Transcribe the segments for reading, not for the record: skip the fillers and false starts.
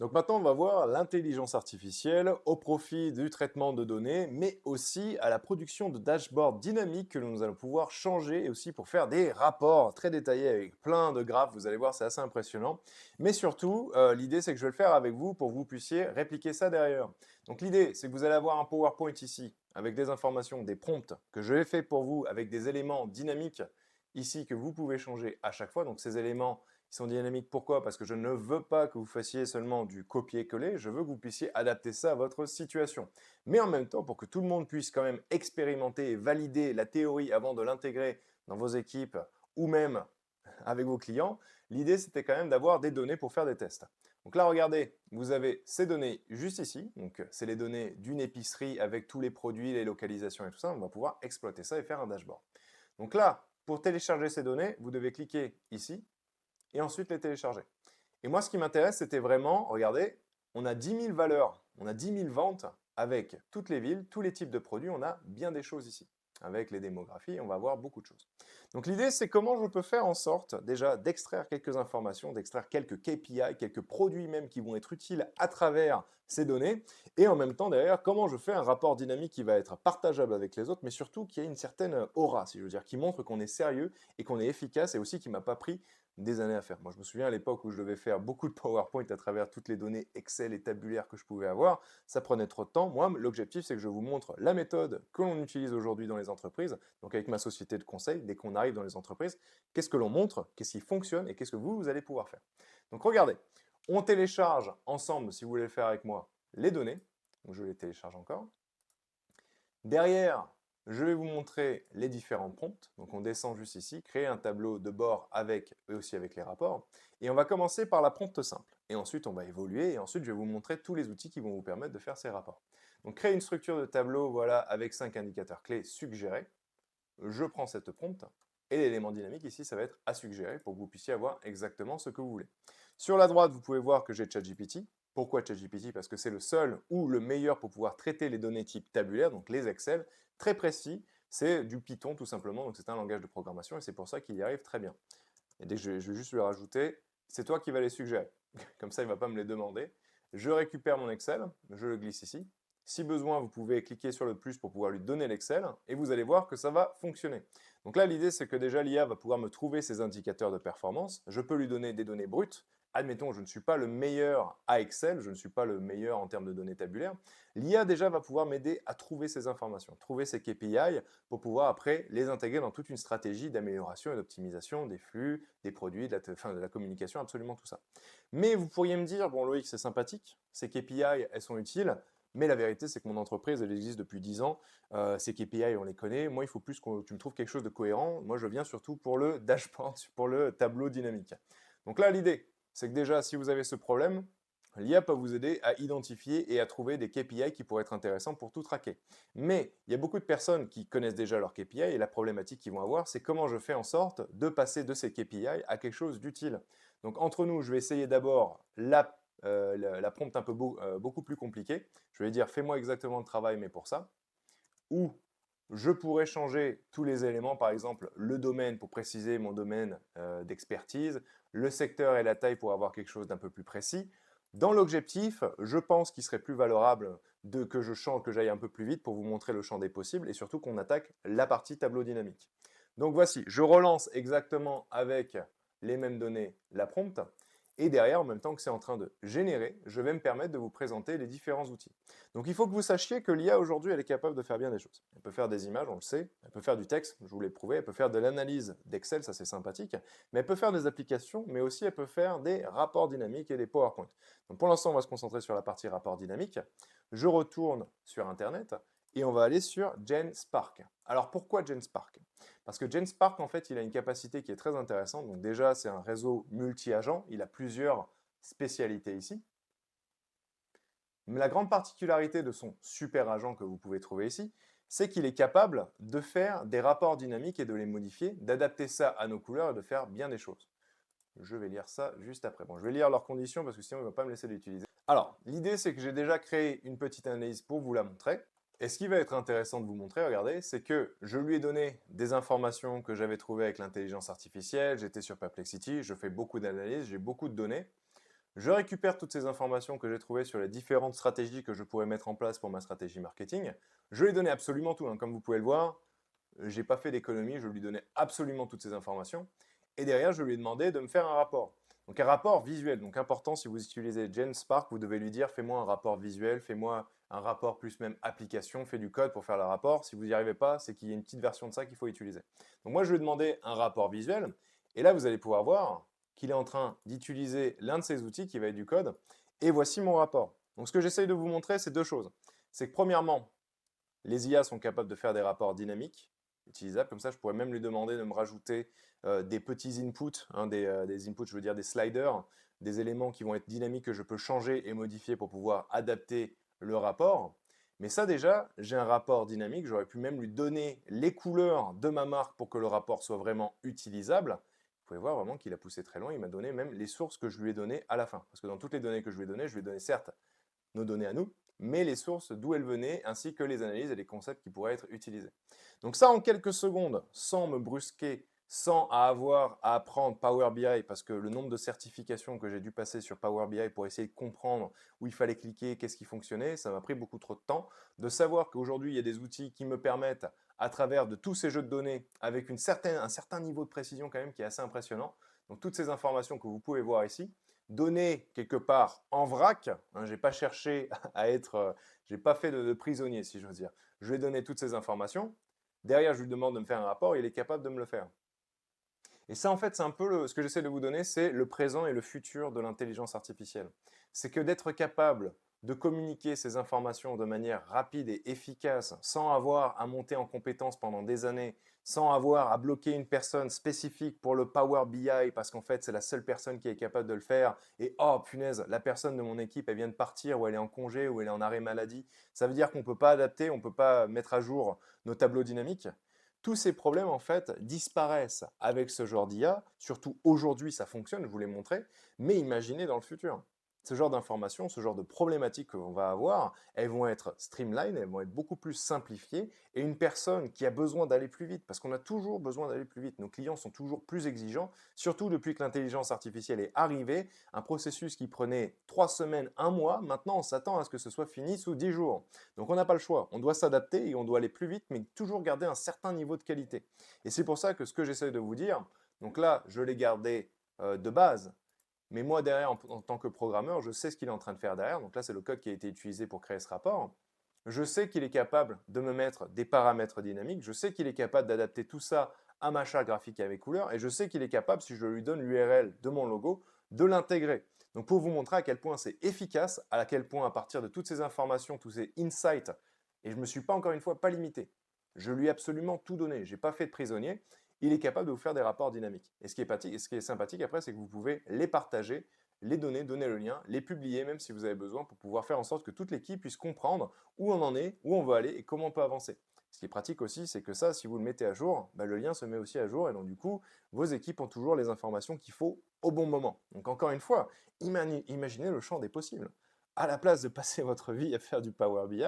Donc maintenant, on va voir l'intelligence artificielle au profit du traitement de données, mais aussi à la production de dashboards dynamiques que nous allons pouvoir changer et aussi pour faire des rapports très détaillés avec plein de graphes. Vous allez voir, c'est assez impressionnant. Mais surtout, l'idée, c'est que je vais le faire avec vous pour que vous puissiez répliquer ça derrière. Donc l'idée, c'est que vous allez avoir un PowerPoint ici avec des informations, des prompts que je vais faire pour vous avec des éléments dynamiques ici que vous pouvez changer à chaque fois. Donc ces éléments, ils sont dynamiques, pourquoi? Parce que je ne veux pas que vous fassiez seulement du copier-coller, je veux que vous puissiez adapter ça à votre situation. Mais en même temps, pour que tout le monde puisse quand même expérimenter et valider la théorie avant de l'intégrer dans vos équipes ou même avec vos clients, l'idée c'était quand même d'avoir des données pour faire des tests. Donc là, regardez, vous avez ces données juste ici. Donc c'est les données d'une épicerie avec tous les produits, les localisations et tout ça. On va pouvoir exploiter ça et faire un dashboard. Donc là, pour télécharger ces données, vous devez cliquer ici et ensuite les télécharger. Et moi, ce qui m'intéresse, c'était vraiment, regardez, on a 10 000 valeurs, on a 10 000 ventes avec toutes les villes, tous les types de produits, on a bien des choses ici. Avec les démographies, on va voir beaucoup de choses. Donc l'idée, c'est comment je peux faire en sorte déjà d'extraire quelques informations, d'extraire quelques KPI, quelques produits même qui vont être utiles à travers ces données, et en même temps derrière, comment je fais un rapport dynamique qui va être partageable avec les autres, mais surtout qui a une certaine aura, si je veux dire, qui montre qu'on est sérieux et qu'on est efficace, et aussi qui m'a pas pris des années à faire. Moi, je me souviens à l'époque où je devais faire beaucoup de PowerPoint à travers toutes les données Excel et tabulaires que je pouvais avoir. Ça prenait trop de temps. Moi, l'objectif, c'est que je vous montre la méthode que l'on utilise aujourd'hui dans les entreprises. Donc, avec ma société de conseil, dès qu'on arrive dans les entreprises, qu'est-ce que l'on montre, qu'est-ce qui fonctionne et qu'est-ce que vous allez pouvoir faire. Donc, regardez, on télécharge ensemble, si vous voulez le faire avec moi, les données. Donc, je les télécharge encore. Derrière, je vais vous montrer les différents prompts. Donc on descend juste ici, créer un tableau de bord avec et aussi avec les rapports. Et on va commencer par la prompte simple. Et ensuite on va évoluer et ensuite je vais vous montrer tous les outils qui vont vous permettre de faire ces rapports. Donc créer une structure de tableau, voilà, avec 5 indicateurs clés suggérés. Je prends cette prompte et l'élément dynamique ici, ça va être à suggérer pour que vous puissiez avoir exactement ce que vous voulez. Sur la droite, vous pouvez voir que j'ai ChatGPT. Pourquoi ChatGPT? Parce que c'est le seul ou le meilleur pour pouvoir traiter les données type tabulaire, donc les Excel, très précis. C'est du Python tout simplement, donc c'est un langage de programmation et c'est pour ça qu'il y arrive très bien. Et dès que je vais juste lui rajouter, c'est toi qui vas les suggérer. Comme ça, il ne va pas me les demander. Je récupère mon Excel, je le glisse ici. Si besoin, vous pouvez cliquer sur le plus pour pouvoir lui donner l'Excel et vous allez voir que ça va fonctionner. Donc là, l'idée, c'est que déjà l'IA va pouvoir me trouver ses indicateurs de performance. Je peux lui donner des données brutes. Admettons, je ne suis pas le meilleur à Excel, je ne suis pas le meilleur en termes de données tabulaires. L'IA déjà va pouvoir m'aider à trouver ces informations, trouver ces KPI pour pouvoir après les intégrer dans toute une stratégie d'amélioration et d'optimisation des flux, des produits, de la communication, absolument tout ça. Mais vous pourriez me dire, bon Loïc, c'est sympathique, ces KPI, elles sont utiles, mais la vérité, c'est que mon entreprise, elle existe depuis 10 ans. Ces KPI, on les connaît. Moi, il faut plus que tu me trouves quelque chose de cohérent. Moi, je viens surtout pour le dashboard, pour le tableau dynamique. Donc là, l'idée, c'est que déjà, si vous avez ce problème, l'IA peut vous aider à identifier et à trouver des KPI qui pourraient être intéressants pour tout traquer. Mais il y a beaucoup de personnes qui connaissent déjà leurs KPI et la problématique qu'ils vont avoir, c'est comment je fais en sorte de passer de ces KPI à quelque chose d'utile. Donc entre nous, je vais essayer d'abord la prompte un peu beaucoup plus compliquée. Je vais dire fais-moi exactement le travail, mais pour ça. Ou je pourrais changer tous les éléments, par exemple le domaine pour préciser mon domaine d'expertise, le secteur et la taille pour avoir quelque chose d'un peu plus précis. Dans l'objectif, je pense qu'il serait plus valorable que je change, que j'aille un peu plus vite pour vous montrer le champ des possibles et surtout qu'on attaque la partie tableau dynamique. Donc voici, je relance exactement avec les mêmes données la prompt et derrière, en même temps que c'est en train de générer, je vais me permettre de vous présenter les différents outils. Donc il faut que vous sachiez que l'IA aujourd'hui, elle est capable de faire bien des choses. Elle peut faire des images, on le sait, elle peut faire du texte, je vous l'ai prouvé, elle peut faire de l'analyse d'Excel, ça c'est sympathique, mais elle peut faire des applications, mais aussi elle peut faire des rapports dynamiques et des PowerPoint. Donc pour l'instant, on va se concentrer sur la partie rapport dynamique. Je retourne sur Internet et on va aller sur GenSpark. Alors pourquoi GenSpark? Parce que GenSpark, en fait, il a une capacité qui est très intéressante. Donc déjà, c'est un réseau multi-agent, il a plusieurs spécialités ici. Mais la grande particularité de son super agent que vous pouvez trouver ici, c'est qu'il est capable de faire des rapports dynamiques et de les modifier, d'adapter ça à nos couleurs et de faire bien des choses. Je vais lire ça juste après. Bon, je vais lire leurs conditions parce que sinon il ne va pas me laisser l'utiliser. Alors, l'idée c'est que j'ai déjà créé une petite analyse pour vous la montrer. Et ce qui va être intéressant de vous montrer, regardez, c'est que je lui ai donné des informations que j'avais trouvées avec l'intelligence artificielle, j'étais sur Perplexity, je fais beaucoup d'analyses, j'ai beaucoup de données. Je récupère toutes ces informations que j'ai trouvées sur les différentes stratégies que je pourrais mettre en place pour ma stratégie marketing. Je lui ai donné absolument tout, hein. Comme vous pouvez le voir, j'ai pas fait d'économie, je lui donnais absolument toutes ces informations. Et derrière, je lui ai demandé de me faire un rapport. Donc un rapport visuel. Donc important, si vous utilisez GenSpark, vous devez lui dire fais-moi un rapport visuel, fais-moi un rapport plus même application, fais du code pour faire le rapport. Si vous n'y arrivez pas, c'est qu'il y a une petite version de ça qu'il faut utiliser. Donc moi, je lui ai demandé un rapport visuel. Et là, vous allez pouvoir voir qu'il est en train d'utiliser l'un de ces outils qui va être du code. Et voici mon rapport. Donc ce que j'essaye de vous montrer, c'est deux choses. C'est que premièrement, les IA sont capables de faire des rapports dynamiques, utilisables. Comme ça, je pourrais même lui demander de me rajouter des petits inputs, hein, des inputs, je veux dire des sliders, des éléments qui vont être dynamiques que je peux changer et modifier pour pouvoir adapter le rapport. Mais ça déjà, j'ai un rapport dynamique, j'aurais pu même lui donner les couleurs de ma marque pour que le rapport soit vraiment utilisable. Vous pouvez voir vraiment qu'il a poussé très loin, il m'a donné même les sources que je lui ai données à la fin. Parce que dans toutes les données que je lui ai données certes nos données à nous, mais les sources d'où elles venaient, ainsi que les analyses et les concepts qui pourraient être utilisés. Donc ça, en quelques secondes, sans me brusquer, sans avoir à apprendre Power BI, parce que le nombre de certifications que j'ai dû passer sur Power BI pour essayer de comprendre où il fallait cliquer, qu'est-ce qui fonctionnait, ça m'a pris beaucoup trop de temps. De savoir qu'aujourd'hui, il y a des outils qui me permettent, à travers de tous ces jeux de données, avec un certain niveau de précision quand même qui est assez impressionnant, donc toutes ces informations que vous pouvez voir ici, donné quelque part en vrac, hein, j'ai pas cherché à être, j'ai pas fait de prisonnier si j'ose dire. Je lui ai donné toutes ces informations. Derrière, je lui demande de me faire un rapport, il est capable de me le faire. Et ça, en fait, c'est un peu ce que j'essaie de vous donner, c'est le présent et le futur de l'intelligence artificielle. C'est que d'être capable de communiquer ces informations de manière rapide et efficace, sans avoir à monter en compétence pendant des années, sans avoir à bloquer une personne spécifique pour le Power BI, parce qu'en fait, c'est la seule personne qui est capable de le faire, et oh punaise, la personne de mon équipe, elle vient de partir, ou elle est en congé, ou elle est en arrêt maladie. Ça veut dire qu'on ne peut pas adapter, on ne peut pas mettre à jour nos tableaux dynamiques. Tous ces problèmes, en fait, disparaissent avec ce genre d'IA. Surtout aujourd'hui, ça fonctionne, je vous l'ai montré, mais imaginez dans le futur. Ce genre d'informations, ce genre de problématiques qu'on va avoir, elles vont être streamline, elles vont être beaucoup plus simplifiées. Et une personne qui a besoin d'aller plus vite, parce qu'on a toujours besoin d'aller plus vite, nos clients sont toujours plus exigeants, surtout depuis que l'intelligence artificielle est arrivée, un processus qui prenait 3 semaines, un mois, maintenant on s'attend à ce que ce soit fini sous 10 jours. Donc on n'a pas le choix, on doit s'adapter et on doit aller plus vite, mais toujours garder un certain niveau de qualité. Et c'est pour ça que ce que j'essaie de vous dire, donc là je l'ai gardé de base, mais moi derrière en tant que programmeur, je sais ce qu'il est en train de faire derrière, donc là c'est le code qui a été utilisé pour créer ce rapport. Je sais qu'il est capable de me mettre des paramètres dynamiques, je sais qu'il est capable d'adapter tout ça à ma charte graphique et à mes couleurs, et je sais qu'il est capable, si je lui donne l'URL de mon logo, de l'intégrer. Donc pour vous montrer à quel point c'est efficace, à quel point à partir de toutes ces informations, tous ces insights, et je ne me suis pas encore une fois pas limité. Je lui ai absolument tout donné, je n'ai pas fait de prisonnier, il est capable de vous faire des rapports dynamiques. Et ce qui est sympathique après, c'est que vous pouvez les partager, les donner, donner le lien, les publier même si vous avez besoin pour pouvoir faire en sorte que toute l'équipe puisse comprendre où on en est, où on veut aller et comment on peut avancer. Ce qui est pratique aussi, c'est que ça, si vous le mettez à jour, bah, le lien se met aussi à jour et donc du coup, vos équipes ont toujours les informations qu'il faut au bon moment. Donc encore une fois, imaginez le champ des possibles. À la place de passer votre vie à faire du Power BI,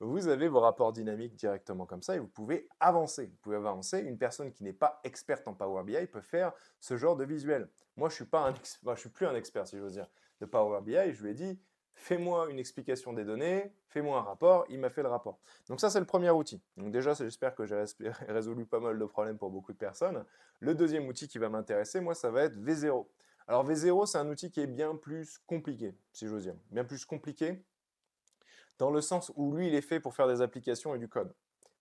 vous avez vos rapports dynamiques directement comme ça et vous pouvez avancer. Vous pouvez avancer. Une personne qui n'est pas experte en Power BI peut faire ce genre de visuel. Moi, je ne suis plus un expert, si j'ose dire, de Power BI. Je lui ai dit, fais-moi une explication des données, fais-moi un rapport. Il m'a fait le rapport. Donc ça, c'est le premier outil. Donc déjà, j'espère que j'ai résolu pas mal de problèmes pour beaucoup de personnes. Le deuxième outil qui va m'intéresser, moi, ça va être V0. Alors V0, c'est un outil qui est bien plus compliqué, si j'ose dire. Bien plus compliqué dans le sens où lui, il est fait pour faire des applications et du code.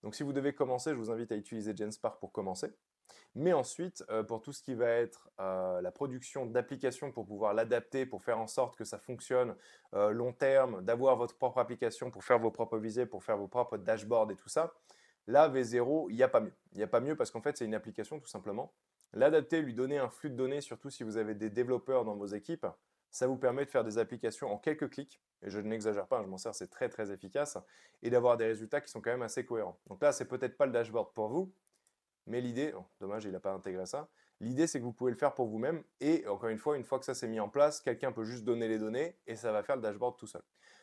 Donc si vous devez commencer, je vous invite à utiliser GenSpark pour commencer. Mais ensuite, pour tout ce qui va être la production d'applications pour pouvoir l'adapter, pour faire en sorte que ça fonctionne long terme, d'avoir votre propre application pour faire vos propres visées, pour faire vos propres dashboards et tout ça, là, V0, il n'y a pas mieux. Il n'y a pas mieux parce qu'en fait, c'est une application tout simplement. L'adapter, lui donner un flux de données, surtout si vous avez des développeurs dans vos équipes, ça vous permet de faire des applications en quelques clics. Et je n'exagère pas, je m'en sers, c'est très très efficace. Et d'avoir des résultats qui sont quand même assez cohérents. Donc là, c'est peut-être pas le dashboard pour vous, mais l'idée, oh, dommage, il n'a pas intégré ça. L'idée, c'est que vous pouvez le faire pour vous-même. Et encore une fois que ça s'est mis en place, quelqu'un peut juste donner les données et ça va faire le dashboard tout seul.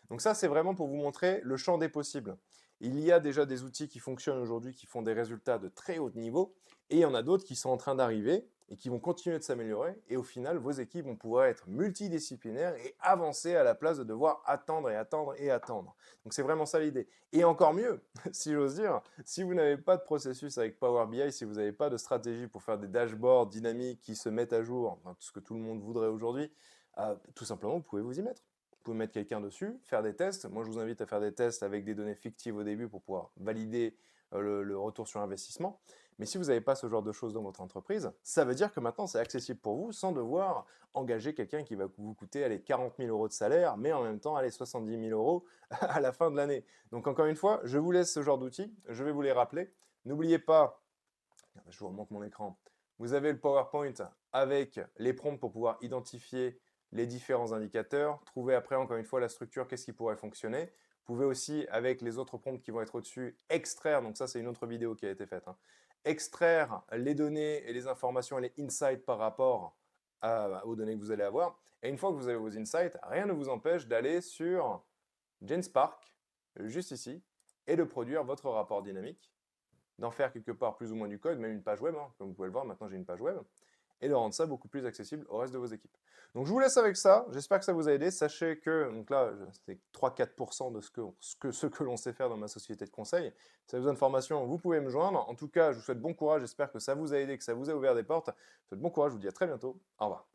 Donc ça, c'est vraiment pour vous montrer le champ des possibles. Il y a déjà des outils qui fonctionnent aujourd'hui, qui font des résultats de très haut niveau. Et il y en a d'autres qui sont en train d'arriver. et qui vont continuer de s'améliorer. Et au final, vos équipes vont pouvoir être multidisciplinaires et avancer à la place de devoir attendre et attendre et attendre. Donc c'est vraiment ça l'idée. Et encore mieux, si j'ose dire, si vous n'avez pas de processus avec Power BI, si vous n'avez pas de stratégie pour faire des dashboards dynamiques qui se mettent à jour, enfin, tout ce que tout le monde voudrait aujourd'hui, tout simplement, vous pouvez vous y mettre. Vous pouvez mettre quelqu'un dessus, faire des tests. Moi, je vous invite à faire des tests avec des données fictives au début pour pouvoir valider le retour sur investissement. Mais si vous n'avez pas ce genre de choses dans votre entreprise, ça veut dire que maintenant, c'est accessible pour vous sans devoir engager quelqu'un qui va vous coûter allez, 40 000 euros de salaire, mais en même temps, allez, 70 000 euros à la fin de l'année. Donc, encore une fois, je vous laisse ce genre d'outils. Je vais vous les rappeler. N'oubliez pas, je vous remonte mon écran, vous avez le PowerPoint avec les prompts pour pouvoir identifier les différents indicateurs, trouver après, encore une fois, la structure, qu'est-ce qui pourrait fonctionner. Vous pouvez aussi, avec les autres prompts qui vont être au-dessus, extraire, donc ça c'est une autre vidéo qui a été faite, hein, extraire les données et les informations et les insights par rapport aux données que vous allez avoir. Et une fois que vous avez vos insights, rien ne vous empêche d'aller sur GenSpark, juste ici, et de produire votre rapport dynamique, d'en faire quelque part plus ou moins du code, même une page web, hein, comme vous pouvez le voir, maintenant j'ai une page web, et de rendre ça beaucoup plus accessible au reste de vos équipes. Donc je vous laisse avec ça, j'espère que ça vous a aidé. Sachez que, donc là, c'est 3-4% de ce que l'on sait faire dans ma société de conseil. Si vous avez besoin de formation, vous pouvez me joindre. En tout cas, je vous souhaite bon courage, j'espère que ça vous a aidé, que ça vous a ouvert des portes. Je vous souhaite bon courage, je vous dis à très bientôt. Au revoir.